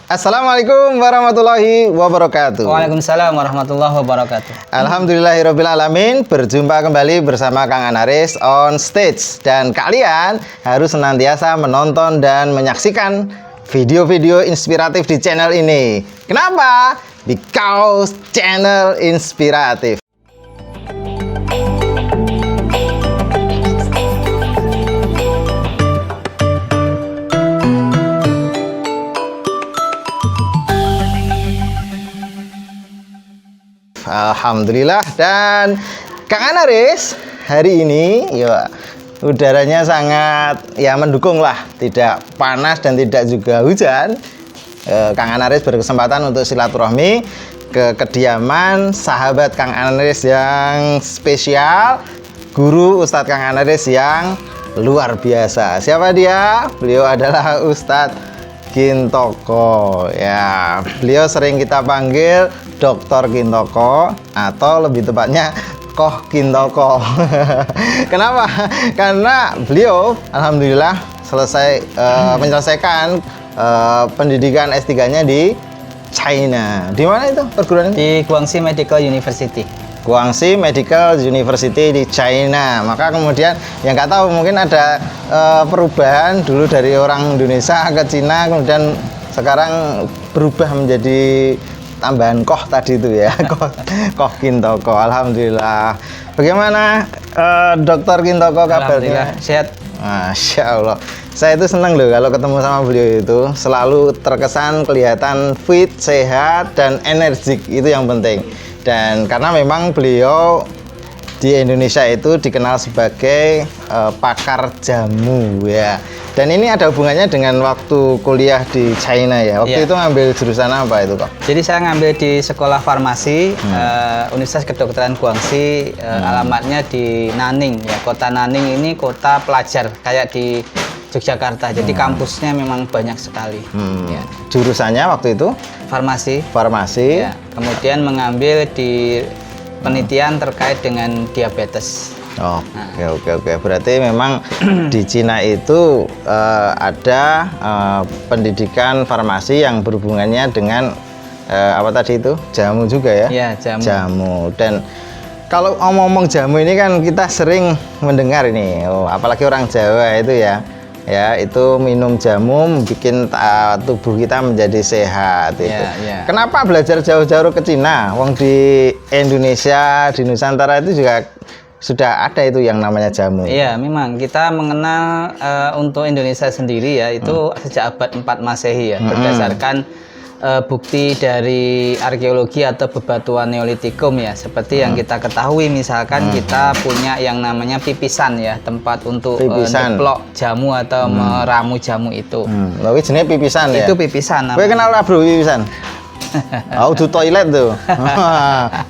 Assalamualaikum warahmatullahi wabarakatuh. Waalaikumsalam warahmatullahi wabarakatuh. Alhamdulillahirabbil alamin. Berjumpa kembali bersama Kang Anaris on stage. Dan kalian harus senantiasa menonton dan menyaksikan video-video inspiratif di channel ini. Kenapa? Because channel inspiratif. Alhamdulillah. Dan Kang Anaris hari ini ya udaranya sangat ya mendukung lah, tidak panas dan tidak juga hujan. Kang Anaris berkesempatan untuk silaturahmi ke kediaman sahabat Kang Anaris yang spesial, guru Ustadz Kang Anaris yang luar biasa. Siapa dia? Beliau adalah Ustadz Gintoko. Ya, beliau sering kita panggil Dr. Gintoko atau lebih tepatnya Koh Gintoko. Kenapa? Karena beliau alhamdulillah selesai menyelesaikan pendidikan S3-nya di China. Di mana itu perguruan? Di Guangxi Medical University. Guangxi Medical University di China. Maka kemudian yang nggak tahu mungkin ada perubahan dulu dari orang Indonesia ke Cina, kemudian sekarang berubah menjadi tambahan koh tadi itu ya. Koh Gintoko. Alhamdulillah. Bagaimana Dokter Gintoko kabarnya? Sehat. Masya Allah. Saya itu senang loh kalau ketemu sama beliau, itu selalu terkesan kelihatan fit, sehat, dan energik. Itu yang penting. Dan karena memang beliau di Indonesia itu dikenal sebagai pakar jamu ya. Dan ini ada hubungannya dengan waktu kuliah di China ya. Waktu itu ngambil jurusan apa itu kok? Jadi saya ngambil di sekolah farmasi Universitas Kedokteran Guangxi. Alamatnya di Nanning ya. Kota Nanning ini kota pelajar kayak di Yogyakarta. Jadi kampusnya memang banyak sekali. Ya. Jurusannya waktu itu? Farmasi. Farmasi. Ya. Kemudian mengambil di penelitian terkait dengan diabetes. Oke. Berarti memang di Cina itu ada pendidikan farmasi yang berhubungannya dengan apa tadi itu? Jamu juga ya? Iya, jamu. Jamu. Dan kalau ngomong jamu ini kan kita sering mendengar ini, apalagi orang Jawa itu ya. Ya, itu minum jamu bikin tubuh kita menjadi sehat itu. Kenapa belajar jauh-jauh ke Cina? Wong di Indonesia, di Nusantara itu juga sudah ada itu yang namanya jamu. Iya, memang kita mengenal untuk Indonesia sendiri ya, itu sejak abad 4 Masehi ya, berdasarkan bukti dari arkeologi atau bebatuan Neolitikum ya, seperti yang kita ketahui misalkan kita punya yang namanya pipisan ya, tempat untuk ngeplok jamu atau meramu jamu itu. Lalu jenis pipisan ya? Itu pipisan. Kowe kenal ora bro pipisan? Di toilet tuh.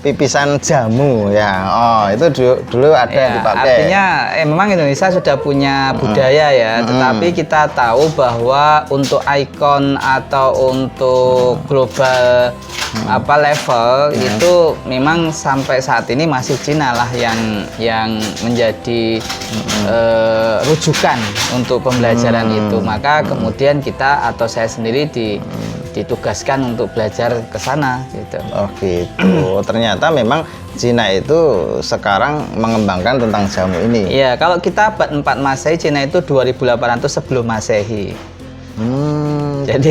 Pipisan jamu ya. Itu dulu ada dipakai. Artinya memang Indonesia sudah punya budaya ya, tetapi kita tahu bahwa untuk ikon atau untuk global level itu memang sampai saat ini masih Cina lah yang menjadi rujukan untuk pembelajaran itu. Maka kemudian kita atau saya sendiri ditugaskan untuk belajar ke sana gitu. Oh gitu. Ternyata memang Cina itu sekarang mengembangkan tentang jamu ini. Iya, kalau kita abad 4 Masehi, Cina itu 2800 sebelum Masehi. Jadi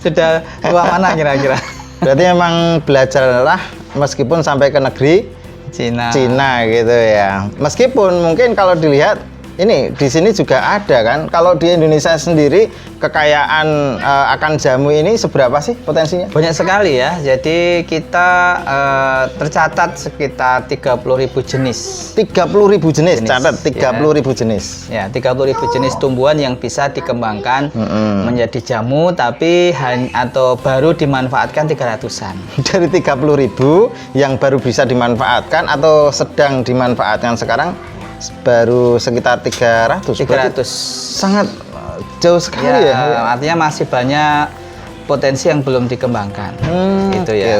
sudah tua mana kira-kira? Berarti memang belajarlah meskipun sampai ke negeri Cina gitu ya. Meskipun mungkin kalau dilihat ini di sini juga ada kan. Kalau di Indonesia sendiri kekayaan akan jamu ini seberapa sih potensinya? Banyak sekali ya. Jadi kita tercatat sekitar 30.000 jenis. 30.000 jenis. Catat 30.000 jenis. Ya, 30.000 jenis tumbuhan yang bisa dikembangkan menjadi jamu, tapi atau baru dimanfaatkan 300-an. Dari 30.000 yang baru bisa dimanfaatkan atau sedang dimanfaatkan sekarang baru sekitar 300. Sangat jauh sekali ya. Artinya masih banyak potensi yang belum dikembangkan. Gitu ya.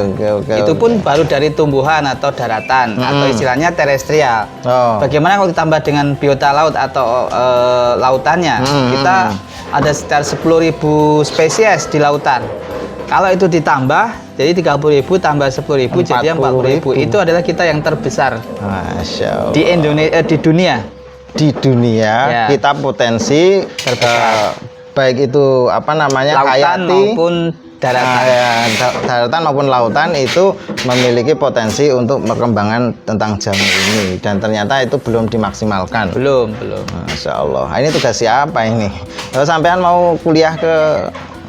Itu pun baru dari tumbuhan atau daratan atau istilahnya terestrial. Bagaimana kalau ditambah dengan biota laut atau lautannya? Kita ada sekitar 10.000 spesies di lautan. Kalau itu ditambah, jadi 30.000 tambah 10.000 jadi 40.000. Itu adalah kita yang terbesar Masya Allah. di Indonesia, di dunia. Di dunia Ya. kita potensi Terbesar. baik itu apa namanya Lautan hayati maupun daratan. daratan maupun lautan itu memiliki potensi untuk perkembangan tentang jamu ini dan ternyata itu belum dimaksimalkan. Belum. Masya Allah. Ini tugas siapa ini? Kalau sampean mau kuliah ke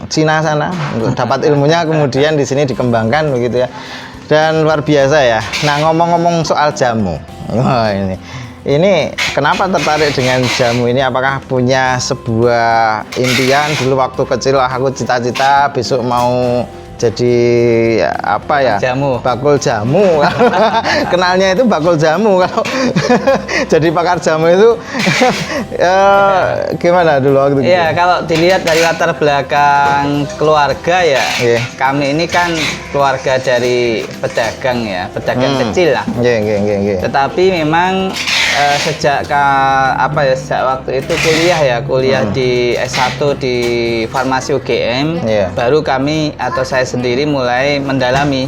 Cina sana untuk dapat ilmunya kemudian di sini dikembangkan begitu ya. Dan luar biasa ya. Nah, ngomong-ngomong soal jamu. Wah, ini kenapa tertarik dengan jamu ini? Apakah punya sebuah impian dulu waktu kecil aku cita-cita besok mau jadi apa ya? Jamu. Bakul jamu. Kenalnya itu bakul jamu. Kalau jadi pakar jamu itu gimana dulu waktu itu? Iya, kalau dilihat dari latar belakang keluarga ya, Iya. kami ini kan keluarga dari pedagang ya, pedagang kecil lah. Iya. Tetapi memang sejak sejak waktu itu kuliah di S1 di Farmasi UGM, Iya. baru kami atau saya sendiri mulai mendalami.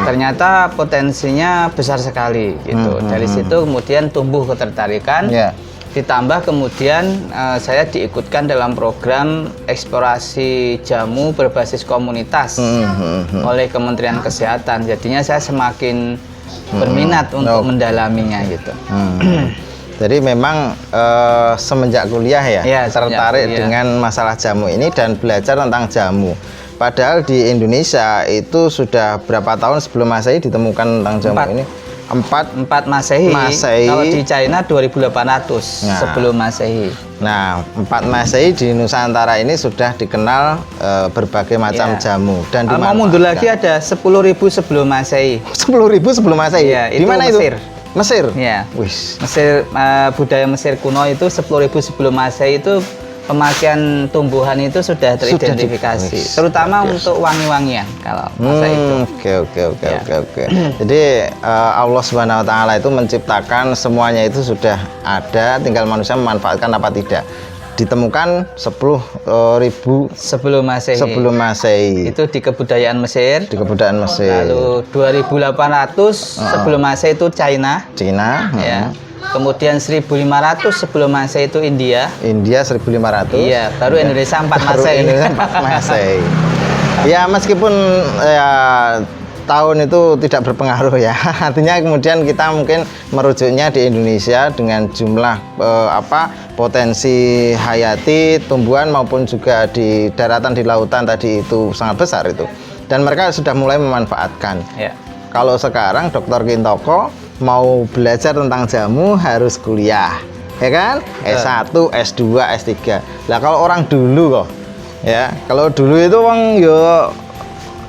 Ternyata potensinya besar sekali gitu. Dari situ kemudian tumbuh ketertarikan. Iya. Ditambah kemudian saya diikutkan dalam program eksplorasi jamu berbasis komunitas oleh Kementerian Kesehatan. Jadinya saya semakin berminat untuk mendalaminya gitu. Jadi memang semenjak kuliah ya, Iya, semenjak tertarik kuliah. dengan masalah jamu ini dan belajar tentang jamu. Padahal di Indonesia itu sudah berapa tahun sebelum Masehi ditemukan tentang jamu 4. ini? 4. 4 Masehi. Masehi. Kalau di China 2800 Nah. sebelum Masehi. Nah, 4 Masehi di Nusantara ini sudah dikenal berbagai macam Iya. jamu dan Kalau mau mundur lagi ada 10.000 sebelum Masehi. 10.000 sebelum Masehi. Iya, Di itu mana Mesir. itu? Mesir. Ya. Wis. Mesir, budaya Mesir kuno itu 10.000 sebelum Masehi itu pemakaian tumbuhan itu sudah teridentifikasi, Wis, terutama luar biasa. untuk wangi-wangian kalau masa itu. Oke. Jadi Allah Subhanahu wa taala itu menciptakan semuanya itu sudah ada, tinggal manusia memanfaatkan apa tidak. Ditemukan 10.000 Sebelum Masehi. sebelum Masehi Itu di kebudayaan Mesir. di kebudayaan Mesir. Lalu 2800 sebelum Masehi itu China, Cina, ya. Kemudian 1500 sebelum Masehi itu India. India 1500. Iya, baru Indonesia 4 Baru Masehi. Indonesia 4 Masehi. Ya meskipun ya tahun itu tidak berpengaruh ya. Artinya kemudian kita mungkin merujuknya di Indonesia dengan jumlah potensi hayati tumbuhan maupun juga di daratan di lautan tadi itu sangat besar itu. Dan mereka sudah mulai memanfaatkan. Ya. Kalau sekarang Dr. Kintoko mau belajar tentang jamu harus kuliah, ya kan? S1, S2, S3. Lah kalau orang dulu kok, ya kalau dulu itu wong yo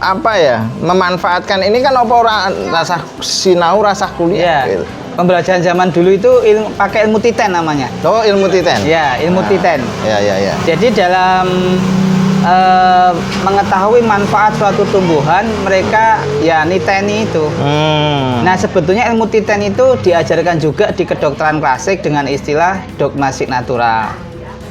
apa ya memanfaatkan ini kan apa orang rasa sinau rasa kuliah. Iya. Gitu. Pembelajaran zaman dulu itu pakai ilmu titen namanya. Oh ilmu titen. Ya, ilmu titen. Ya. Jadi dalam mengetahui manfaat suatu tumbuhan, mereka ya niteni itu. Nah, sebetulnya ilmu titen itu diajarkan juga di kedokteran klasik dengan istilah dogma signatura.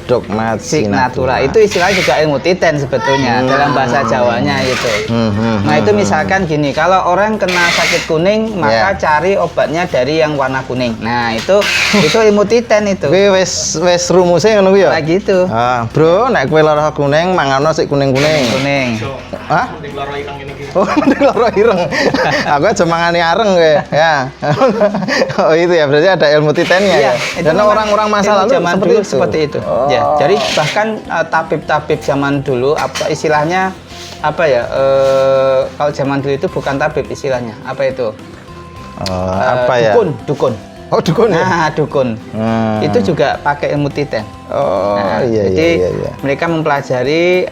Dogma Signatura itu istilahnya juga ilmu titen sebetulnya dalam bahasa Jawanya gitu. Nah, itu misalkan gini, kalau orang kena sakit kuning, maka cari obatnya dari yang warna kuning. Nah, itu ilmu titen itu. Kuwi wis rumusnya ngono kuwi ya. Kayak gitu. Bro, nek kowe lara kuning mangono sik kuning-kuning. Kuning. Hah? Oh, mending loro ireng. Aku aja mangani areng kowe, ya. Oh, itu ya, berarti ada ilmu titennya Iya, ya. itu Dan memang orang-orang masa ilmu lalu zaman dulu itu. seperti itu. Oh. Ya, jadi bahkan tabib-tabib zaman dulu istilahnya apa ya? Kalau zaman dulu itu bukan tabib istilahnya. Apa itu? Apa ya? Dukun. Oh, dukun ya. Nah, dukun. Itu juga pakai ilmu titen. Oh, Nah, iya. jadi mereka mempelajari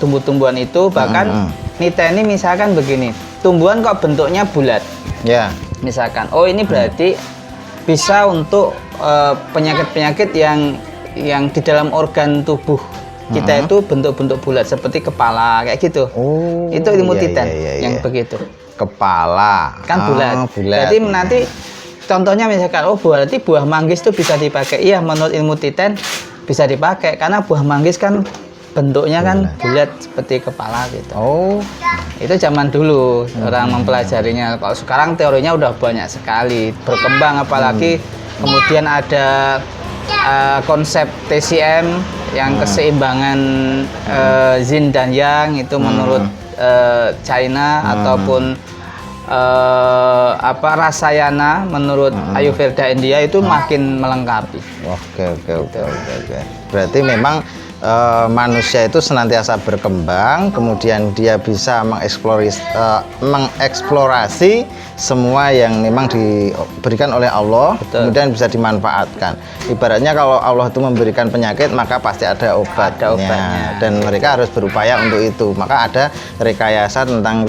tumbuh-tumbuhan itu, bahkan niteni misalkan begini, tumbuhan kok bentuknya bulat. Ya. Misalkan, oh ini berarti bisa untuk penyakit-penyakit yang di dalam organ tubuh kita itu bentuk-bentuk bulat seperti kepala kayak gitu. Oh, itu ilmu iya, titen iya. yang begitu. Kepala. Kan bulat. Jadi nanti contohnya misalkan, oh berarti buah manggis itu bisa dipakai. Iya, menurut ilmu titen bisa dipakai karena buah manggis kan bentuknya kan bulat seperti kepala gitu. Oh, Itu zaman dulu orang mempelajarinya. Kalau sekarang teorinya udah banyak sekali berkembang, apalagi kemudian ada konsep TCM yang keseimbangan Yin dan Yang itu menurut China ataupun Rasayana menurut Ayurveda India itu makin melengkapi. oke. Berarti memang manusia itu senantiasa berkembang, kemudian dia bisa mengeksplorasi semua yang memang diberikan oleh Allah. Betul. Kemudian bisa dimanfaatkan. Ibaratnya kalau Allah itu memberikan penyakit, maka pasti ada obatnya. Dan mereka harus berupaya untuk itu. Maka ada rekayasa tentang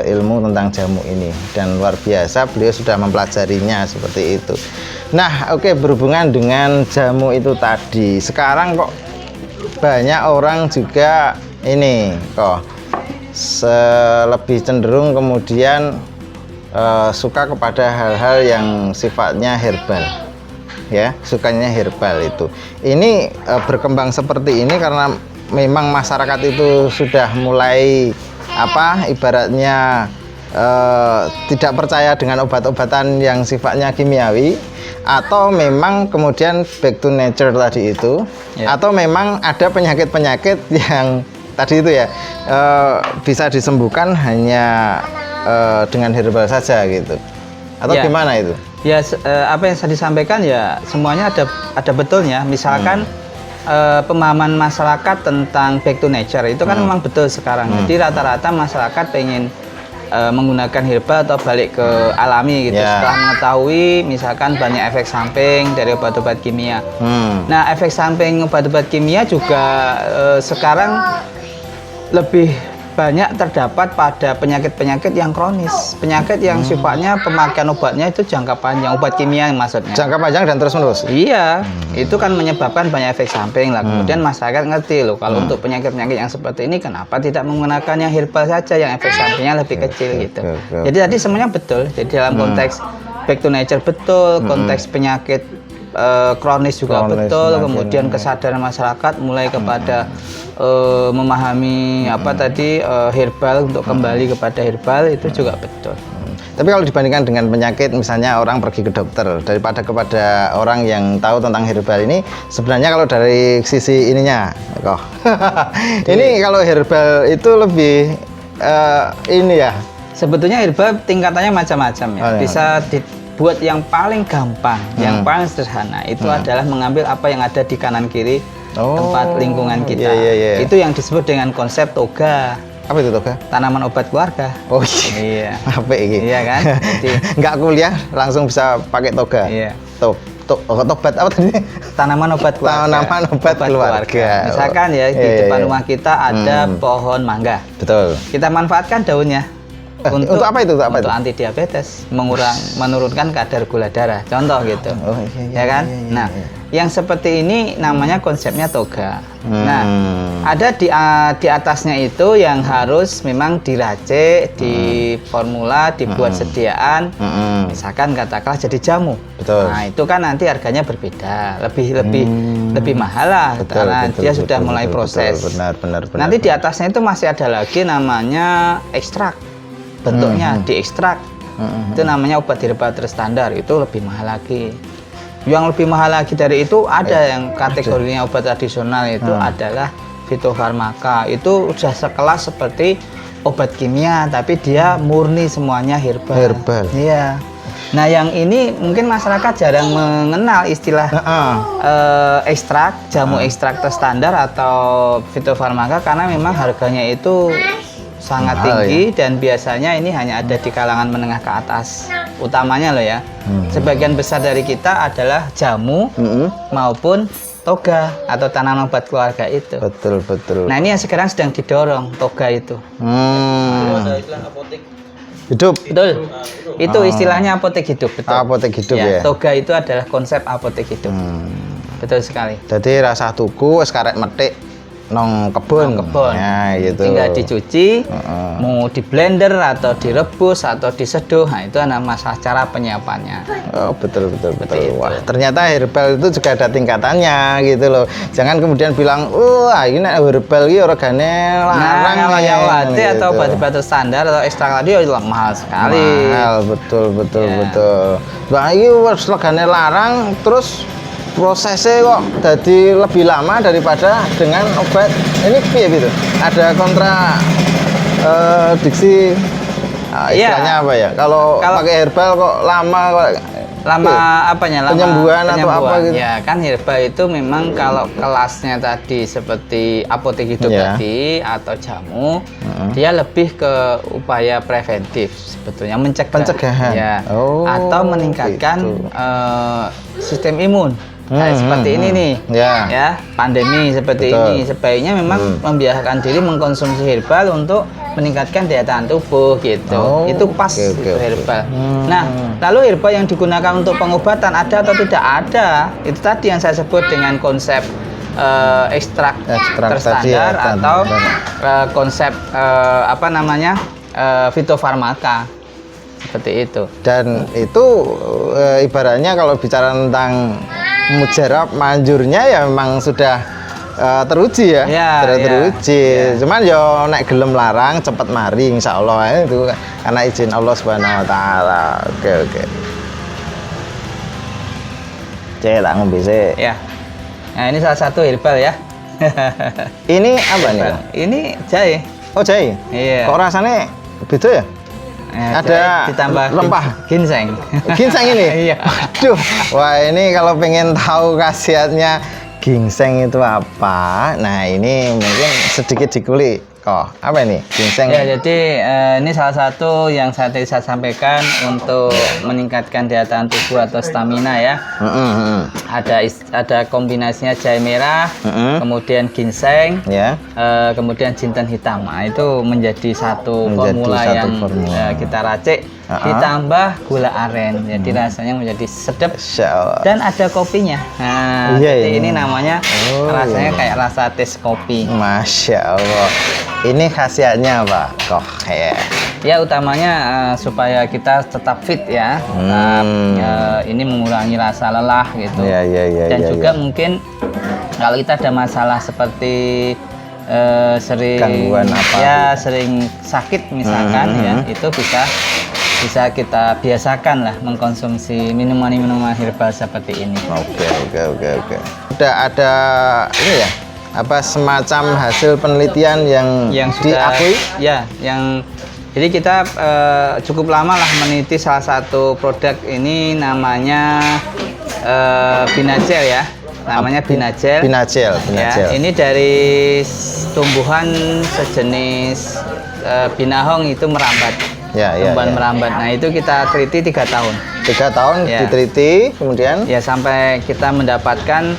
ilmu tentang jamu ini, dan luar biasa beliau sudah mempelajarinya seperti itu. Nah, oke, berhubungan dengan jamu itu tadi, sekarang kok banyak orang juga ini kok lebih cenderung kemudian suka kepada hal-hal yang sifatnya herbal, ya, sukanya herbal itu. Ini berkembang seperti ini karena memang masyarakat itu sudah mulai ibaratnya tidak percaya dengan obat-obatan yang sifatnya kimiawi, atau memang kemudian back to nature tadi itu, atau memang ada penyakit-penyakit yang tadi itu ya bisa disembuhkan hanya dengan herbal saja gitu, atau gimana itu? Ya, apa yang saya disampaikan ya semuanya ada betulnya. Misalkan pemahaman masyarakat tentang back to nature itu kan memang betul sekarang. Jadi rata-rata masyarakat pengen menggunakan herbal atau balik ke alami gitu, setelah mengetahui misalkan banyak efek samping dari obat-obat kimia. Nah, efek samping obat-obat kimia juga sekarang lebih banyak terdapat pada penyakit-penyakit yang kronis, penyakit yang sifatnya pemakaian obatnya itu jangka panjang, obat kimia maksudnya. Jangka panjang dan terus-menerus. Iya, itu kan menyebabkan banyak efek samping lah. Kemudian masyarakat ngerti loh, kalau untuk penyakit-penyakit yang seperti ini, kenapa tidak menggunakan yang herbal saja, yang efek sampingnya lebih kecil gitu. Jadi tadi semuanya betul. Jadi dalam konteks back to nature betul, konteks penyakit kronis juga betul, kemudian kesadaran masyarakat mulai kepada memahami herbal untuk kembali kepada herbal itu juga betul. Tapi kalau dibandingkan dengan penyakit, misalnya orang pergi ke dokter daripada kepada orang yang tahu tentang herbal ini, sebenarnya kalau dari sisi ininya kok ini kalau herbal itu lebih ini ya, sebetulnya herbal tingkatannya macam-macam ya. Bisa dibuat yang paling gampang, yang paling sederhana itu adalah mengambil apa yang ada di kanan kiri tempat lingkungan kita. Itu yang disebut dengan konsep toga. Apa itu toga? Tanaman obat keluarga. Oh iya. Apa ini? Iya kan? Jadi, nggak kuliah langsung bisa pakai toga. Iya. Tobat apa tadi? Tanaman obat keluarga. Tanaman obat keluarga. Misalkan ya di depan rumah kita ada pohon mangga. Betul. Kita manfaatkan daunnya. Untuk apa itu? Untuk anti diabetes, menurunkan kadar gula darah. Contoh gitu. Ya kan? Nah, yang seperti ini namanya konsepnya toga. Nah, ada di atasnya itu yang harus memang diracik, diformula, dibuat sediaan. Misalkan katakanlah jadi jamu. Betul. Nah, itu kan nanti harganya berbeda, lebih mahal lah karena dia sudah mulai proses. Benar. Nanti di atasnya itu masih ada lagi namanya ekstrak. Bentuknya diekstrak. Itu namanya obat herbal terstandar, itu lebih mahal lagi. Yang lebih mahal lagi dari itu ada yang kategorinya obat tradisional itu adalah fitofarmaka. Itu sudah sekelas seperti obat kimia tapi dia murni semuanya herbal. Iya. Nah, yang ini mungkin masyarakat jarang mengenal istilah ekstrak, jamu ekstrak terstandar atau fitofarmaka karena memang harganya itu sangat tinggi dan biasanya ini hanya ada di kalangan menengah ke atas utamanya loh ya. Sebagian besar dari kita adalah jamu maupun toga atau tanaman obat keluarga itu. Betul. Nah, ini yang sekarang sedang didorong toga itu. Ada istilah apotek hidup. Betul. Itu istilahnya apotek hidup, betul. Apotek hidup ya. Toga itu adalah konsep apotek hidup. Betul sekali. Jadi rasa tuku wis karek metik nong kebun. Kebun. Ya, gitu. Tinggal dicuci, mau di blender atau direbus atau diseduh. Nah, itu ada masalah cara penyiapannya. Oh, betul. itu. Wah, ternyata herbal itu juga ada tingkatannya gitu loh. Jangan kemudian bilang, "Wah, ini herbal iki regane larang." Nah, kalau ya, yang latte gitu. atau batu-batu standar atau ekstrak tadi ya mahal sekali. Mahal, betul. Ya. Wah, ini wis regane larang terus prosesnya kok jadi lebih lama daripada dengan obat ini piye gitu. Ada kontra diksi Iya. istilahnya apa ya? Kalau pakai herbal kok lama kok Apanya? Lama Penyembuhan atau apa gitu? Ya kan herbal itu memang kalau kelasnya tadi seperti apotek hidup Ya. tadi atau jamu, dia lebih ke upaya preventif sebetulnya Pencegahan. Ya. Oh, Atau meningkatkan gitu. sistem imun. Kayak seperti ini nih, Ya. pandemi seperti Betul. ini, sebaiknya memang membiasakan diri mengkonsumsi herbal untuk meningkatkan daya tahan tubuh gitu. Oh, Itu pas oke. itu herbal. Nah, lalu herbal yang digunakan untuk pengobatan ada atau tidak ada? Itu tadi yang saya sebut dengan konsep ekstrak tadi terstandar ya, atau standar. konsep fitofarmaka seperti itu. Dan itu ibaratnya kalau bicara tentang mujarab manjurnya ya memang sudah teruji ya, Ya, sudah ya, teruji. ya. Cuman yo nek gelem larang cepet mari insya Allah ya, itu karena izin Allah Subhanahu Wa Taala. Oke. Cek tak ngombe sih. Ya. Nah, ini salah satu herbal ya. Ini apa nih? Herbal. Ini jahe. Oh jahe. Iya. Kok rasanya beda ya? Ada jahe ditambah rempah. ginseng. Ginseng ini? Iya. Aduh, wah ini kalau pengen tahu khasiatnya ginseng itu apa, nah ini mungkin sedikit dikulik. Kok apa ini ginseng? Ya, jadi ini salah satu yang tadi saya sampaikan untuk meningkatkan daya tahan tubuh atau stamina ya. Ada kombinasinya jahe merah, kemudian ginseng, Ya. kemudian jinten hitam. Nah, itu menjadi satu formula yang kita racik, ditambah gula aren. Jadi rasanya menjadi sedap. Insya Allah. Dan ada kopinya. Nah, Iya, jadi ini. ini namanya rasanya kayak rasa tes kopi. Masya Allah. Ini khasiatnya apa? Kok ya? Ya utamanya supaya kita tetap fit ya. Tetap, ini mengurangi rasa lelah gitu. Ya. Dan juga mungkin kalau kita ada masalah seperti sering Gangguan apa ya sering sakit misalkan ya, itu bisa kita biasakan lah mengkonsumsi minuman herbal seperti ini. Oke. Udah ada ini ya? Apa semacam hasil penelitian yang sudah diakui? Ya, jadi kita cukup lama lah meneliti salah satu produk ini namanya Binagel ya. Namanya Binagel. Binagel. Ya, ini dari tumbuhan sejenis binahong itu merambat. Tumbuhan merambat. Nah, itu kita teliti 3 tahun. 3 tahun Ya. diteliti, kemudian Ya, sampai kita mendapatkan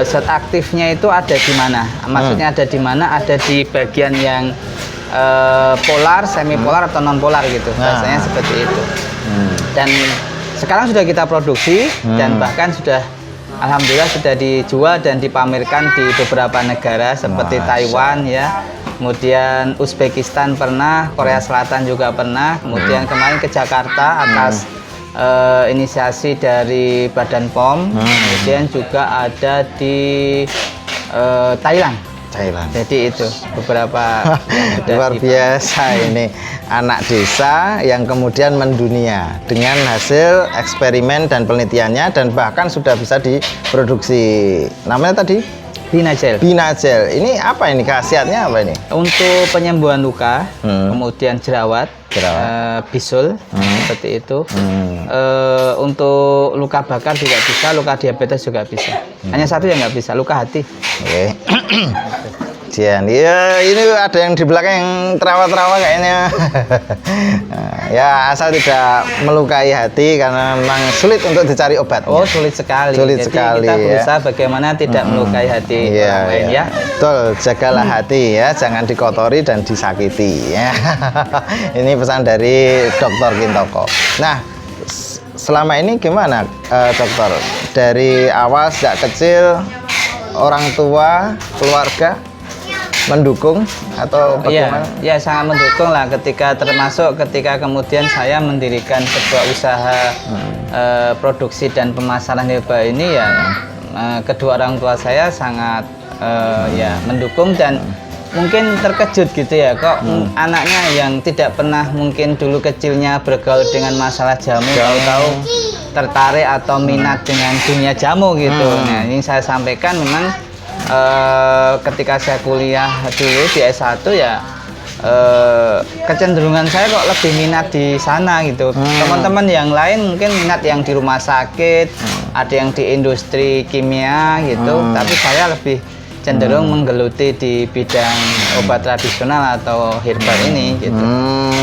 zat aktifnya itu ada di mana. Maksudnya ada di mana? Ada di bagian yang polar, semipolar atau non polar gitu. Rasanya seperti itu. Dan sekarang sudah kita produksi dan bahkan sudah alhamdulillah sudah dijual dan dipamerkan di beberapa negara seperti Taiwan ya. Kemudian Uzbekistan pernah, Korea Selatan juga pernah. Kemudian kemarin ke Jakarta atas inisiasi dari Badan POM. Kemudian juga ada di Thailand. Jadi itu beberapa yang sudah luar biasa ini anak desa yang kemudian mendunia dengan hasil eksperimen dan penelitiannya dan bahkan sudah bisa diproduksi. Namanya tadi Binagel. Ini apa ini khasiatnya apa ini? Untuk penyembuhan luka, kemudian jerawat, bisul seperti itu. Untuk luka bakar juga bisa, luka diabetes juga bisa. Hanya satu yang nggak bisa, luka hati. Oke. Jian, ya ini ada yang di belakang yang terawat-terawat kayaknya. Ya asal tidak melukai hati karena memang sulit untuk dicari obat. Oh sulit sekali. Sulit Jadi sekali. Kita berusaha bagaimana tidak melukai hati orang lain ya. Betul, jagalah hati ya, jangan dikotori dan disakiti. Ya. Ini pesan dari Dr. Kintoko. Nah, selama ini gimana dokter? Dari awal sejak kecil, orang tua, keluarga mendukung atau bagaimana? Iya, ya sangat mendukung lah ketika kemudian saya mendirikan sebuah usaha produksi dan pemasaran herbal ini ya kedua orang tua saya sangat ya mendukung dan mungkin terkejut gitu ya kok anaknya yang tidak pernah mungkin dulu kecilnya bergaul dengan masalah jamu tahu-tahu tertarik atau minat dengan dunia jamu gitu. Nah, ini saya sampaikan memang ketika saya kuliah dulu di S1 ya kecenderungan saya kok lebih minat di sana gitu. Teman-teman yang lain mungkin minat yang di rumah sakit, ada yang di industri kimia gitu, tapi saya lebih cenderung menggeluti di bidang obat tradisional atau herbal ini gitu.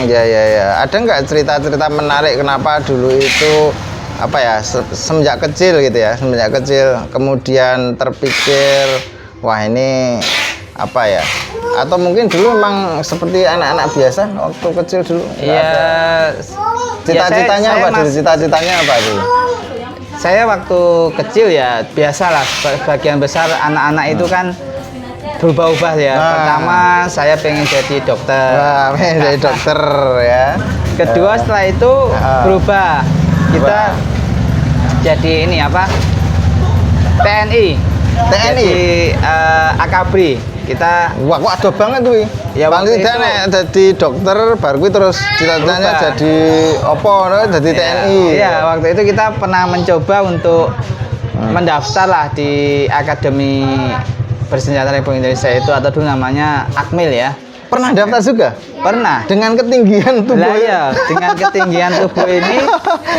Ya. Ada nggak cerita-cerita menarik kenapa dulu itu apa ya semenjak kecil gitu ya, semenjak kecil kemudian terpikir wah ini apa ya? Atau mungkin dulu memang seperti anak-anak biasa waktu kecil dulu? Iya. Cita-citanya apa dulu? Cita-citanya apa dulu? Saya waktu kecil ya biasalah sebagian besar anak-anak itu kan berubah-ubah ya. Pertama saya pengen jadi dokter. Wah, pengen jadi dokter ya. Kedua setelah itu berubah. Kita jadi ini apa? TNI. Jadi Akabri. Kita wah kok ada banget tuh. Ya, paling tidak nek jadi dokter baru kuwi terus cita-citanya jadi opo jadi TNI. Iya, waktu itu kita pernah mencoba untuk mendaftar lah di Akademi Bersenjata Republik Indonesia itu atau dulu namanya Akmil ya. Pernah daftar juga? Pernah. Dengan ketinggian tubuh. Lah ya, dengan ketinggian tubuh ini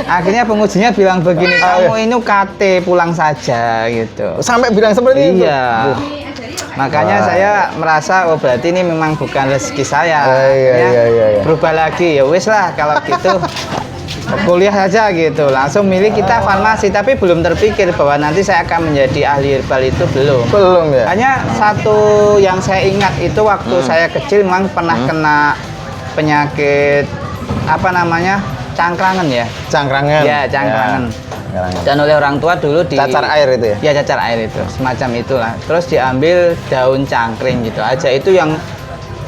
akhirnya pengujinya bilang begini, kamu ini KT pulang saja gitu. Sampai bilang seperti itu. Iya. Makanya saya merasa oh berarti ini memang bukan rezeki saya. Iya. Berubah lagi ya wis lah kalau gitu. Kuliah saja gitu, langsung milih kita farmasi, tapi belum terpikir bahwa nanti saya akan menjadi ahli herbal itu belum ya. Hanya satu yang saya ingat itu waktu saya kecil memang pernah kena penyakit apa namanya cangkrangan ya. Cangkrangan. Ya cangkrangan. Dan oleh orang tua dulu di cacar air itu ya. Ya cacar air itu semacam itulah. Terus diambil daun cangkring gitu aja, itu yang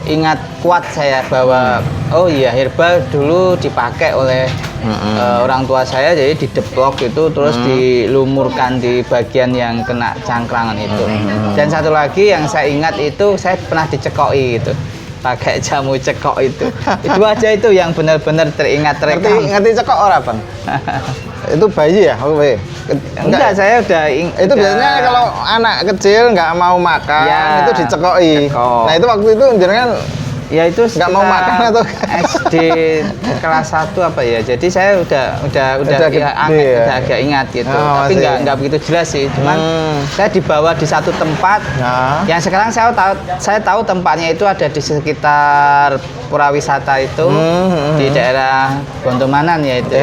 ingat kuat saya bahwa oh iya herbal dulu dipakai oleh orang tua saya, jadi dideplok itu terus dilumurkan di bagian yang kena cangkrangan itu. Dan satu lagi yang saya ingat itu saya pernah dicekoi gitu pakai jamu cekok itu. Itu aja itu yang benar-benar teringat terekam. Ngerti cekok orang Bang? Itu bayi ya? Enggak, saya udah itu biasanya kalau anak kecil nggak mau makan ya, itu dicekoi. Nah itu waktu itu jenengan ya itu nggak mau makan atau SD kelas 1 apa ya, jadi saya udah agak ingat gitu, tapi nggak begitu jelas sih, cuman saya dibawa di satu tempat yang sekarang saya tahu tempatnya itu ada di sekitar pura wisata itu di daerah Bontomanan ya itu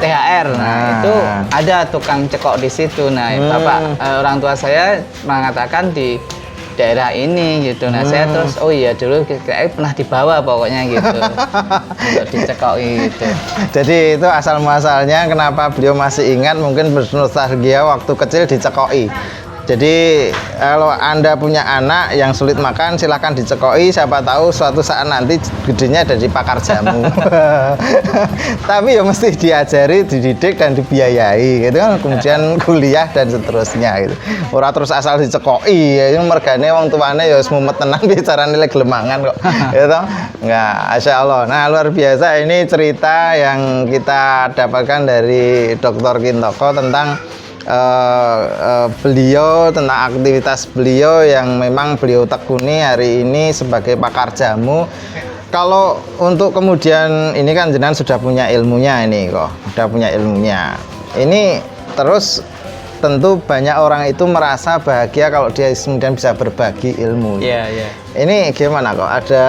THR. Nah itu ada tukang cekok di situ. Nah bapak orang tua saya mengatakan di daerah ini gitu. Nah saya terus oh iya dulu kayak pernah dibawa pokoknya gitu untuk dicekoki gitu. Jadi itu asal muasalnya kenapa beliau masih ingat, mungkin bernostalgia waktu kecil dicekoki. Jadi kalau Anda punya anak yang sulit makan silahkan dicekoki, siapa tahu suatu saat nanti gedenya jadi pakar jamu. Tapi ya mesti diajari, dididik dan dibiayai gitu kan, kemudian kuliah dan seterusnya gitu. Ora terus asal dicekoki ya mergane wong tuane ya wis mumet tenan bicara nilai gelemangan kok. Gitu. Enggak, masyaallah. Nah, luar biasa ini cerita yang kita dapatkan dari Dr. Kintoko tentang beliau, tentang aktivitas beliau yang memang beliau tekuni hari ini sebagai pakar jamu. Kalau untuk kemudian ini kan jenengan sudah punya ilmunya ini kok, sudah punya ilmunya. Ini terus tentu banyak orang itu merasa bahagia kalau dia kemudian bisa berbagi ilmu. Iya. Ini gimana kok? Ada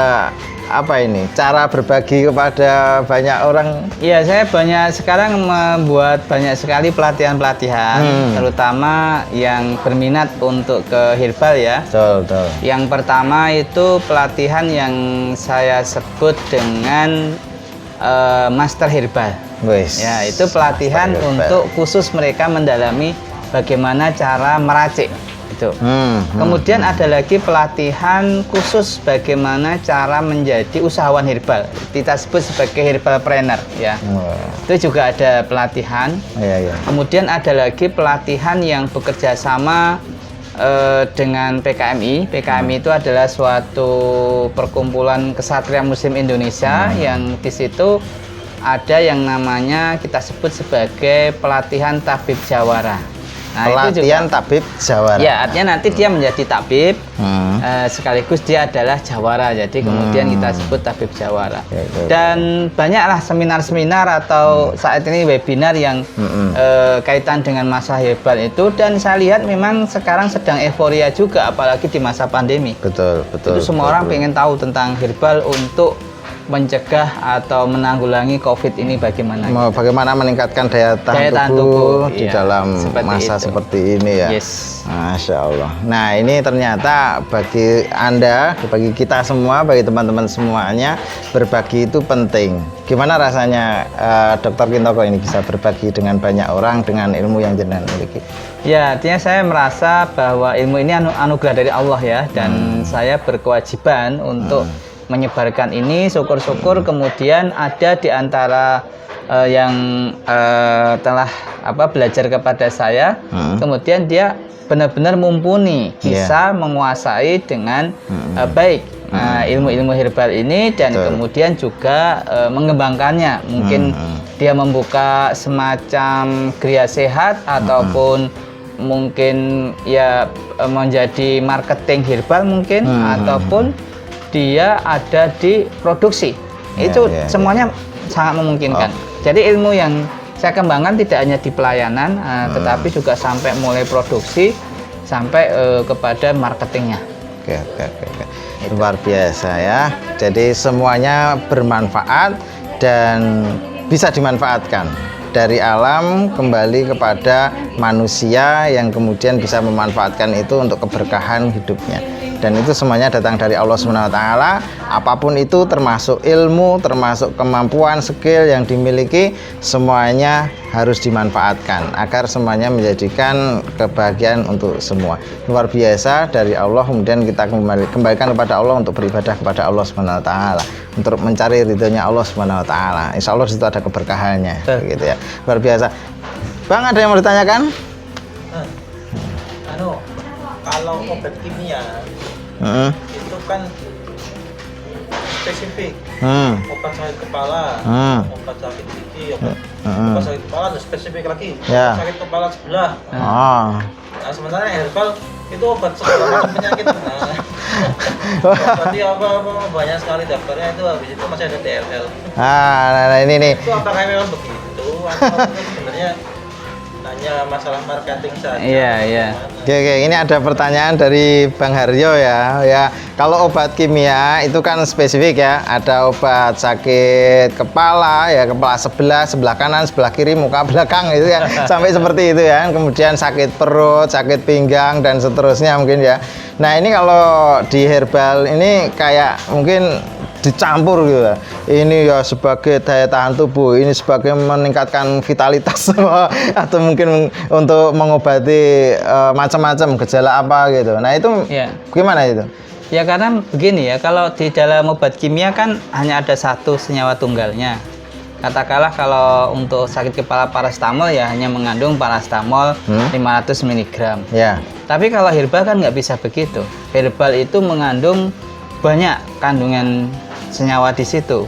apa ini? Cara berbagi kepada banyak orang? Iya, saya sekarang membuat banyak sekali pelatihan-pelatihan, terutama yang berminat untuk ke herbal ya. Betul. Yang pertama itu pelatihan yang saya sebut dengan master herbal. Ya, itu pelatihan untuk khusus mereka mendalami bagaimana cara meracik. Itu. Kemudian ada lagi pelatihan khusus bagaimana cara menjadi usahawan herbal. Kita sebut sebagai herbalpreneur ya. Itu juga ada pelatihan. Iya, iya. Kemudian ada lagi pelatihan yang bekerja sama dengan PKMI. PKMI itu adalah suatu perkumpulan kesatria muslim Indonesia yang di situ ada yang namanya kita sebut sebagai pelatihan tabib jawara. Nah, Pelatihan tabib jawara. Ya, artinya nanti dia menjadi tabib, sekaligus dia adalah jawara. Jadi kemudian kita sebut tabib jawara. Dan banyaklah seminar-seminar atau saat ini webinar yang kaitan dengan masalah herbal itu. Dan saya lihat memang sekarang sedang euforia juga, apalagi di masa pandemi. Betul, betul. Itu semua orang pengen tahu tentang herbal untuk mencegah atau menanggulangi COVID ini bagaimana? Bagaimana meningkatkan daya tahan tubuh di Iya, dalam seperti masa itu. seperti ini ya. Yes. Masya Allah. Nah, ini ternyata bagi Anda, bagi kita semua, bagi teman-teman semuanya, berbagi itu penting. Gimana rasanya Dr. Kintoko ini bisa berbagi dengan banyak orang dengan ilmu yang jenengan miliki? Ya, artinya saya merasa bahwa ilmu ini anugerah dari Allah ya, dan saya berkewajiban untuk menyebarkan ini. Syukur-syukur kemudian ada di antara yang telah belajar kepada saya, kemudian dia benar-benar mumpuni, bisa menguasai dengan baik ilmu-ilmu herbal ini, dan kemudian juga mengembangkannya. Mungkin dia membuka semacam kriya sehat ataupun mungkin ya menjadi marketing herbal mungkin, ataupun dia ada di produksi. Itu semuanya sangat memungkinkan. Jadi ilmu yang saya kembangkan tidak hanya di pelayanan, tetapi juga sampai mulai produksi sampai kepada marketingnya. Oke. Luar biasa ya. Jadi semuanya bermanfaat dan bisa dimanfaatkan dari alam kembali kepada manusia yang kemudian bisa memanfaatkan itu untuk keberkahan hidupnya. Dan itu semuanya datang dari Allah SWT. Apapun itu, termasuk ilmu, termasuk kemampuan, skill yang dimiliki, semuanya harus dimanfaatkan agar semuanya menjadikan kebahagiaan untuk semua. Luar biasa dari Allah. Kemudian kita kembalikan kepada Allah untuk beribadah kepada Allah SWT, untuk mencari ridhonya Allah SWT. Insya Allah di situ ada keberkahannya, gitu ya. Luar biasa. Bang, ada yang mau ditanyakan? Kalau obat kimia itu kan spesifik, obat sakit kepala, obat sakit gigi, obat sakit kepala dan spesifik lagi, obat sakit kepala sebelah. Nah, sementara herbal itu obat segala macam penyakit. Berarti apa banyak sekali daftarnya, itu habis itu masih ada DLL. Nah ini nih. Itu apakah memang begitu atau sebenarnya hanya masalah marketing saja? Iya. Oke, ini ada pertanyaan dari Bang Haryo ya. Ya, kalau obat kimia itu kan spesifik ya. Ada obat sakit kepala ya, kepala sebelah kanan, sebelah kiri, muka belakang itu ya. Sampai seperti itu ya. Kemudian sakit perut, sakit pinggang dan seterusnya mungkin ya. Nah, ini kalau di herbal ini kayak mungkin dicampur gitu. Ini ya sebagai daya tahan tubuh, ini sebagai meningkatkan vitalitas atau mungkin untuk mengobati macam-macam gejala apa gitu. Nah, itu gimana itu? Ya karena begini ya, kalau di dalam obat kimia kan hanya ada satu senyawa tunggalnya. Katakanlah kalau untuk sakit kepala parastamol ya hanya mengandung parastamol 500 mg. Ya. Tapi kalau herbal kan nggak bisa begitu. Herbal itu mengandung banyak kandungan senyawa di situ.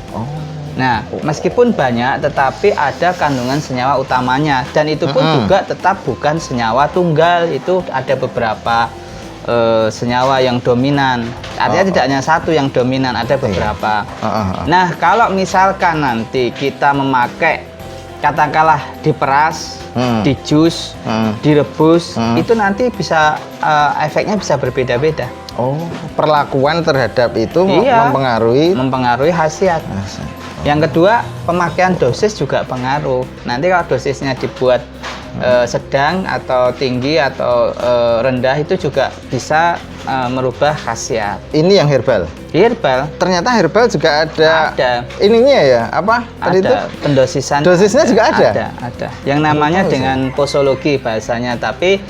Nah, meskipun banyak, tetapi ada kandungan senyawa utamanya, dan itu pun juga tetap bukan senyawa tunggal. Itu ada beberapa senyawa yang dominan. Artinya tidak hanya satu yang dominan, ada beberapa. Nah, kalau misalkan nanti kita memakai, katakanlah diperas, di jus, direbus, itu nanti bisa efeknya bisa berbeda-beda. Perlakuan terhadap itu mempengaruhi khasiat. Yang kedua, pemakaian dosis juga pengaruh. Nanti kalau dosisnya dibuat sedang atau tinggi atau rendah itu juga bisa merubah khasiat. Ini yang herbal. Herbal. Ternyata herbal juga ada. Ada. Ininya ya, apa? Tadi itu Ada pendosisan. dosisnya juga ada? Ada. Yang namanya dengan posologi bahasanya. Tapi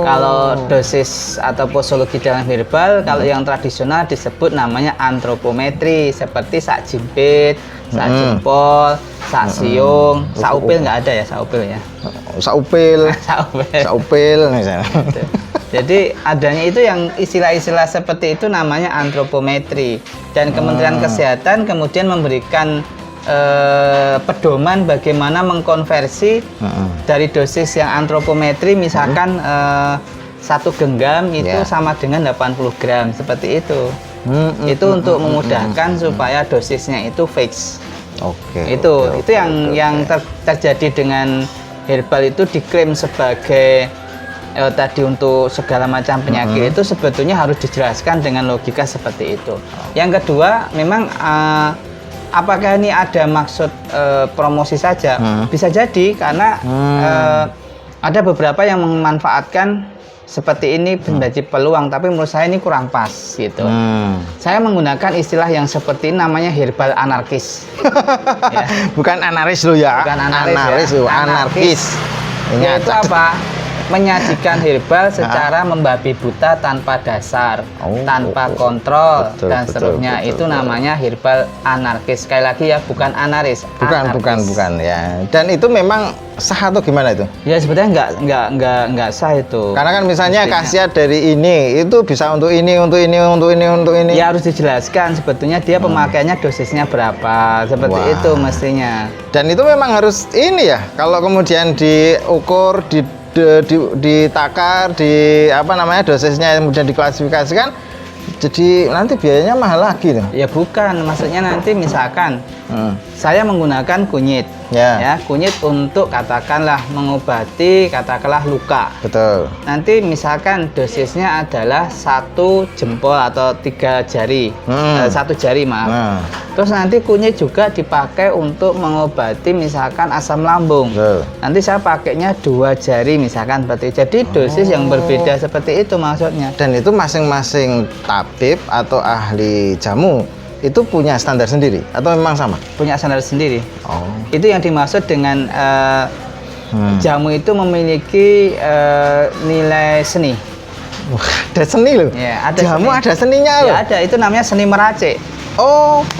kalau dosis atau posologi dalam herbal, kalau yang tradisional disebut namanya antropometri, seperti sak jimpit, sak jempol, sak siung, sak upil nggak ada ya, sak upil ya. Saupil. Saupil. Saupil misalnya. Jadi adanya itu yang istilah-istilah seperti itu namanya antropometri, dan Kementerian Kesehatan kemudian memberikan pedoman bagaimana mengkonversi dari dosis yang antropometri, misalkan 1 genggam itu sama dengan 80 gram seperti itu. Itu untuk memudahkan supaya dosisnya itu fix. Itu yang terjadi dengan herbal itu diklaim sebagai tadi untuk segala macam penyakit itu sebetulnya harus dijelaskan dengan logika seperti itu. Yang kedua, memang apakah ini ada maksud promosi saja? Bisa jadi karena ada beberapa yang memanfaatkan seperti ini menjadi peluang, tapi menurut saya ini kurang pas gitu. Saya menggunakan istilah yang seperti ini, namanya herbal anarkis. Ya. Bukan anaris lo ya. Bukan anaris ya. Anarkis. Itu apa? Menyajikan herbal secara membabi buta tanpa dasar, tanpa kontrol, dan seterusnya. Itu namanya herbal anarkis. Sekali lagi ya, bukan anaris. Bukan ya. Dan itu memang sah atau gimana itu? Ya sebetulnya nggak sah itu. Karena kan misalnya khasiat dari ini itu bisa untuk ini. Ya harus dijelaskan sebetulnya dia pemakaiannya dosisnya berapa. Seperti itu mestinya. Dan itu memang harus ini ya. Kalau kemudian diukur, ditakar, dosisnya kemudian diklasifikasikan, jadi nanti biayanya mahal lagi tuh. Ya bukan, maksudnya nanti misalkan saya menggunakan kunyit, ya kunyit untuk katakanlah mengobati katakanlah luka. Betul. Nanti misalkan dosisnya adalah 1 jempol atau 3 jari, 1 jari maaf. Terus nanti kunyit juga dipakai untuk mengobati misalkan asam lambung. Nanti saya pakainya 2 jari misalkan seperti itu. Jadi dosis yang berbeda seperti itu maksudnya. Dan itu masing-masing tabib atau ahli jamu itu punya standar sendiri atau memang sama? Punya standar sendiri. Itu yang dimaksud dengan jamu itu memiliki nilai seni. Ada seni loh. Ya, ada jamu seni. Ada seninya loh. Ya ada, itu namanya seni meracik.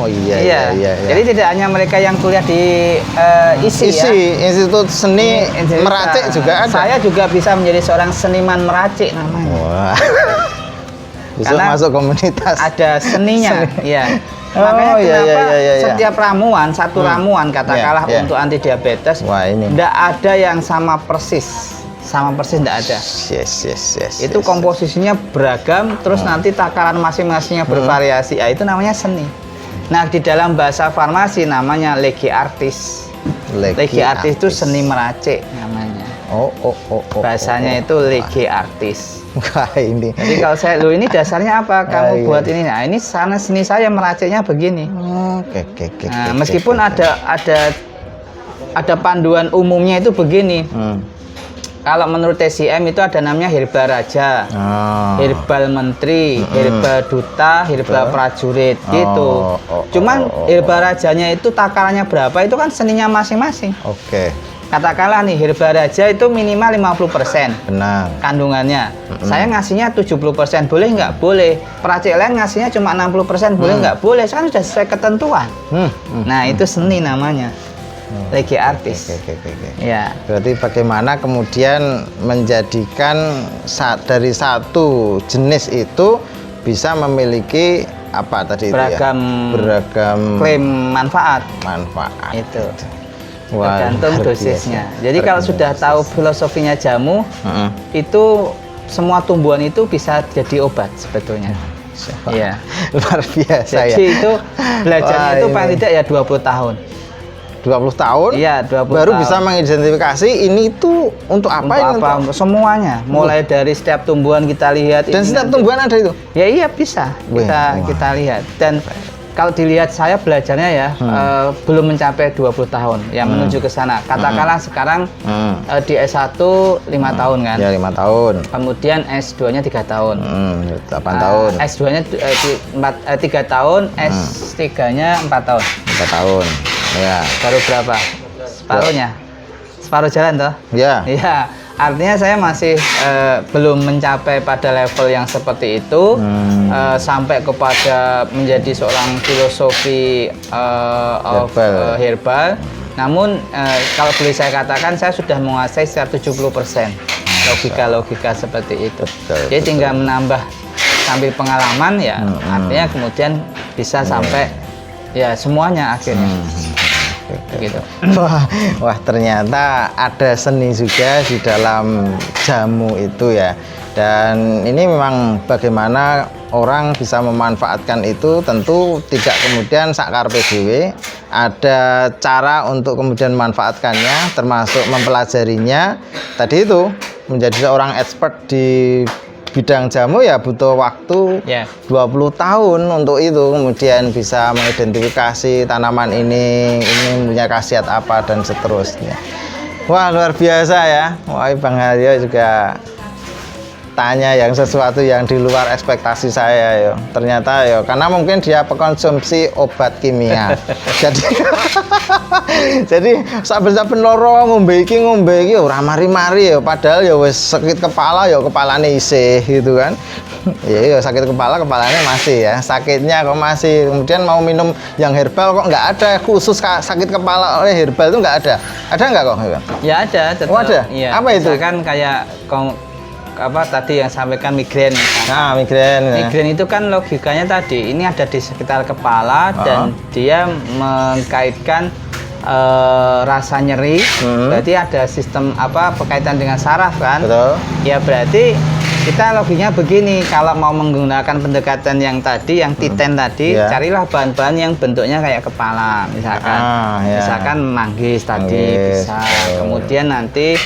Iya. Jadi tidak hanya mereka yang kuliah di ISI ya. Institut Seni Meracik juga ada. Saya juga bisa menjadi seorang seniman meracik namanya. Wah. Bisa Karena masuk komunitas. Ada seninya, ya. Makanya kenapa setiap ramuan, satu ramuan katakanlah untuk anti diabetes, tidak ada yang sama persis tidak ada. Yes. Itu komposisinya beragam, terus nanti takaran masing-masingnya bervariasi. Ya, itu namanya seni. Nah, di dalam bahasa farmasi namanya legi artis. Legi artis itu seni meracik namanya. Bahasanya itu legi artis. Wah, ini. Jadi kalau saya, ini dasarnya apa? Kamu buat ini. Nah, ini sana seni saya meraciknya begini. Nah, meskipun ada panduan umumnya itu begini. Kalau menurut TCM itu ada namanya herbal raja, herbal menteri, herbal duta, herbal prajurit gitu. Cuman herbal rajanya itu takarannya berapa itu kan seninya masing-masing. Katakanlah nih herbal raja itu minimal 50%. Benar. Kandungannya. Saya ngasihnya 70%, boleh nggak? Boleh. Peracik lain ngasihnya cuma 60%, boleh nggak? Boleh. Kan sudah sesuai ketentuan. Nah, itu seni namanya. Legi artis. Ya. Berarti bagaimana kemudian menjadikan dari satu jenis itu bisa memiliki apa tadi beragam klaim manfaat. Itu. Tergantung dosisnya. Jadi kalau sudah tahu filosofinya jamu, itu semua tumbuhan itu bisa jadi obat sebetulnya. Iya. Luar biasa ya. Jadi itu belajarnya itu paling tidak ya 20 tahun. 20 tahun? Iya, 20 baru tahun. Bisa mengidentifikasi ini itu untuk apa? Semuanya. Mulai dari setiap tumbuhan kita lihat. Dan setiap tumbuhan ada itu? Ya iya bisa. Kita lihat. Dan kalau dilihat saya belajarnya ya belum mencapai 20 tahun ya menuju ke sana. Katakanlah sekarang di S1 5 tahun kan? Ya 5 tahun. Kemudian S2-nya 3 tahun. 8 tahun. S2-nya 3 tahun, S3-nya 4 tahun. 4 tahun. Ya. Baru berapa? Separuhnya. Separuh jalan toh? Ya. Iya. Artinya saya masih belum mencapai pada level yang seperti itu sampai kepada menjadi seorang filosofi herbal. Namun kalau boleh saya katakan saya sudah menguasai sekitar 70% logika-logika seperti itu. Jadi tinggal menambah sambil pengalaman ya. Artinya kemudian bisa sampai ya semuanya akhirnya. Gitu. Wah, ternyata ada seni juga di dalam jamu itu ya. Dan ini memang bagaimana orang bisa memanfaatkan itu tentu tidak kemudian sakar PDW. Ada cara untuk kemudian memanfaatkannya, termasuk mempelajarinya. Tadi itu menjadi seorang expert di bidang jamu ya butuh waktu 20 tahun untuk itu, kemudian bisa mengidentifikasi tanaman ini punya khasiat apa dan seterusnya. Wah, luar biasa ya. Wah, Bang Haryo juga tanya yang sesuatu yang di luar ekspektasi saya yo. Ternyata yo karena mungkin dia pengkonsumsi obat kimia. jadi saben-saben loro ngombe iki ora mari-mari yo, padahal yo wis sakit kepala yo kepalane isih gitu kan. Ya sakit kepalanya masih ya, sakitnya kok masih. Kemudian mau minum yang herbal kok nggak ada khusus sakit kepala oleh herbal itu nggak ada. Ada nggak kok? Ya ada, tetap. Oh, ada. Iya. Apa itu? Misalkan kayak tadi yang sampaikan migrain. Nah, migrain. Migrain itu kan logikanya tadi ini ada di sekitar kepala dan dia mengkaitkan rasa nyeri. Berarti ada sistem berkaitan dengan saraf kan? Betul. Ya berarti kita logiknya begini, kalau mau menggunakan pendekatan yang tadi, yang T10 tadi, carilah bahan-bahan yang bentuknya kayak kepala, misalkan, misalkan manggis tadi bisa. Kemudian nanti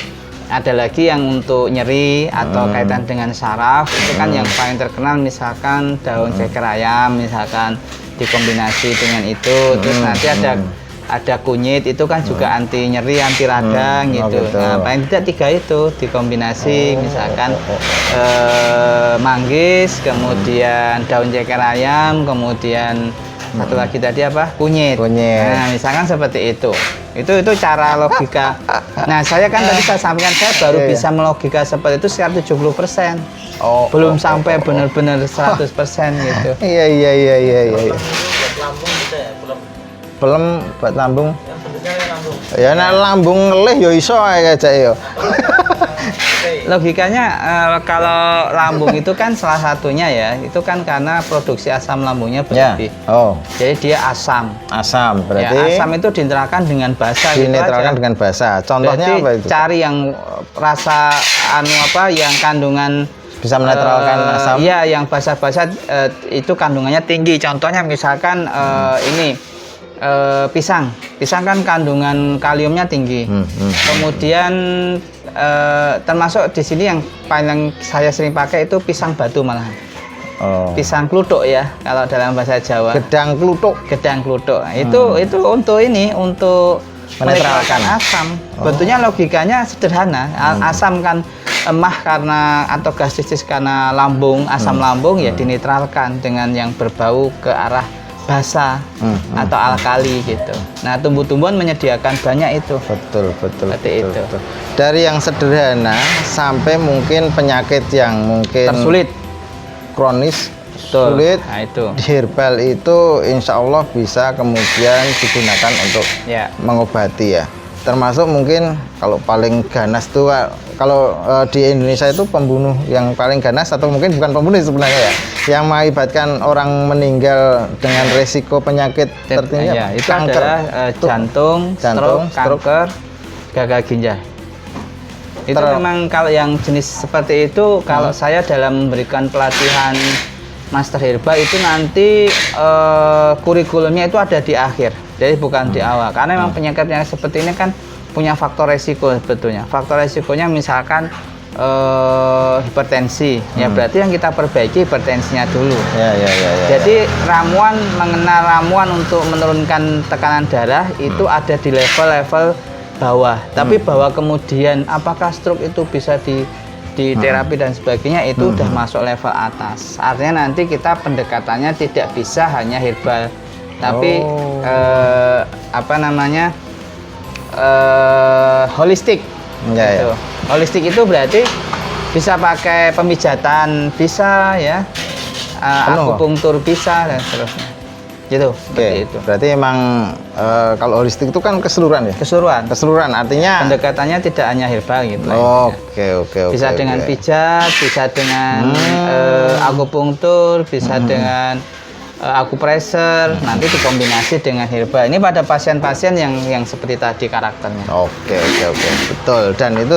ada lagi yang untuk nyeri atau kaitan dengan saraf, itu kan yang paling terkenal misalkan daun ceker ayam, misalkan dikombinasi dengan itu. Terus nanti ada kunyit, itu kan juga anti nyeri, anti radang gitu. Nah, paling tidak 3 itu dikombinasi, misalkan manggis, kemudian daun ceker ayam, kemudian satu lagi tadi kunyit. Nah, misalkan seperti itu. Itu cara logika. Nah, saya kan tadi saya sampaikan saya baru bisa melogika seperti itu sekitar 70%. Belum sampai benar-benar 100% gitu. Iya. Lambung bisa ya, belum buat lambung. yang bentuknya kayak lambung. Ya nek lambung ngelih ya iso ae aja ya. Logikanya kalau lambung itu kan salah satunya ya, itu kan karena produksi asam lambungnya berlebih. Jadi dia asam. Asam berarti. Ya, asam itu dinetralkan dengan basa. Dinetralkan dengan basa. Contohnya berarti apa itu? Cari yang rasa yang kandungan bisa menetralkan asam. Iya, yang basa-basa itu kandungannya tinggi. Contohnya misalkan ini pisang kan kandungan kaliumnya tinggi. Kemudian termasuk di sini yang paling saya sering pakai itu pisang batu malahan. Pisang kluthuk ya kalau dalam bahasa Jawa. Gedang kluthuk. Itu untuk menetralkan asam. Bentuknya logikanya sederhana. Asam kan emah karena atau gastritis karena lambung, asam lambung ya dinetralkan dengan yang berbau ke arah basa atau alkali gitu. Nah, tumbuh-tumbuhan menyediakan banyak itu. Betul. Itu. Dari yang sederhana sampai mungkin penyakit yang mungkin tersulit, kronis, sulit. Nah, itu. Herbal itu insya Allah bisa kemudian digunakan untuk mengobati ya. Termasuk mungkin kalau paling ganas tuh kalau di Indonesia itu pembunuh yang paling ganas atau mungkin bukan pembunuh sebenarnya ya, yang mengakibatkan orang meninggal dengan resiko penyakit tertentu itu kanker, adalah jantung, stroke, kanker, gagal ginjal. Itu memang kalau yang jenis seperti itu kalau saya dalam memberikan pelatihan Master Herbal itu nanti kurikulumnya itu ada di akhir, jadi bukan di awal. Karena memang penyakit seperti ini kan punya faktor resiko sebetulnya. Faktor resikonya misalkan hipertensi, ya berarti yang kita perbaiki hipertensinya dulu. Ya. Jadi ramuan mengenal ramuan untuk menurunkan tekanan darah itu ada di level-level bawah. Tapi bahwa kemudian apakah stroke itu bisa di terapi dan sebagainya itu udah masuk level atas. Artinya nanti kita pendekatannya tidak bisa hanya herbal, tapi holistik. Gitu. Holistik itu berarti bisa pakai pemijatan, bisa ya, akupunktur bisa dan seterusnya. Gitu. Seperti itu. Berarti emang kalau holistik itu kan keseluruhan ya? Keseluruhan artinya pendekatannya tidak hanya herbal gitu. Oke. Bisa dengan pijat, bisa dengan akupunktur, bisa dengan akupressor, nanti dikombinasi dengan herbal. Ini pada pasien-pasien yang seperti tadi karakternya. Oke, betul. Dan itu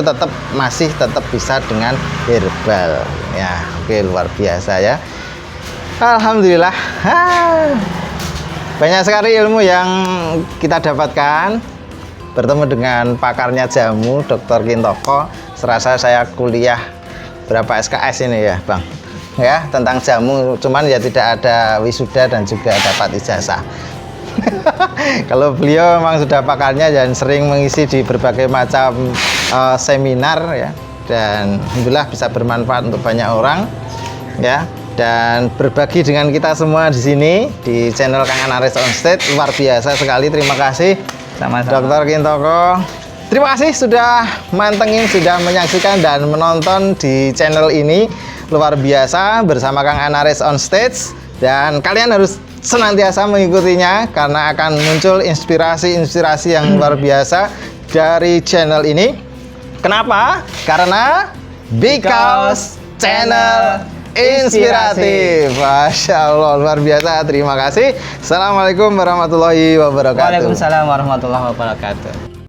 masih tetap bisa dengan herbal. Ya, oke, luar biasa ya. Alhamdulillah. Banyak sekali ilmu yang kita dapatkan. Bertemu dengan pakarnya jamu, Dr. Kintoko. Serasa saya kuliah berapa SKS ini ya, Bang? Ya, tentang jamu, cuman ya tidak ada wisuda dan juga dapat ijazah. Kalau beliau memang sudah pakarnya dan sering mengisi di berbagai macam seminar ya, dan alhamdulillah bisa bermanfaat untuk banyak orang ya, dan berbagi dengan kita semua di sini di channel Kang Anaris On Stage. Luar biasa sekali, terima kasih Sama-sama. Dr. Kintoko. Terima kasih sudah mantengin, sudah menyaksikan dan menonton di channel ini. Luar biasa bersama Kang Anaris On Stage, dan kalian harus senantiasa mengikutinya karena akan muncul inspirasi-inspirasi yang luar biasa dari channel ini. Kenapa? Karena because channel inspiratif. Masya Allah, luar biasa. Terima kasih. Assalamualaikum warahmatullahi wabarakatuh. Waalaikumsalam warahmatullahi wabarakatuh.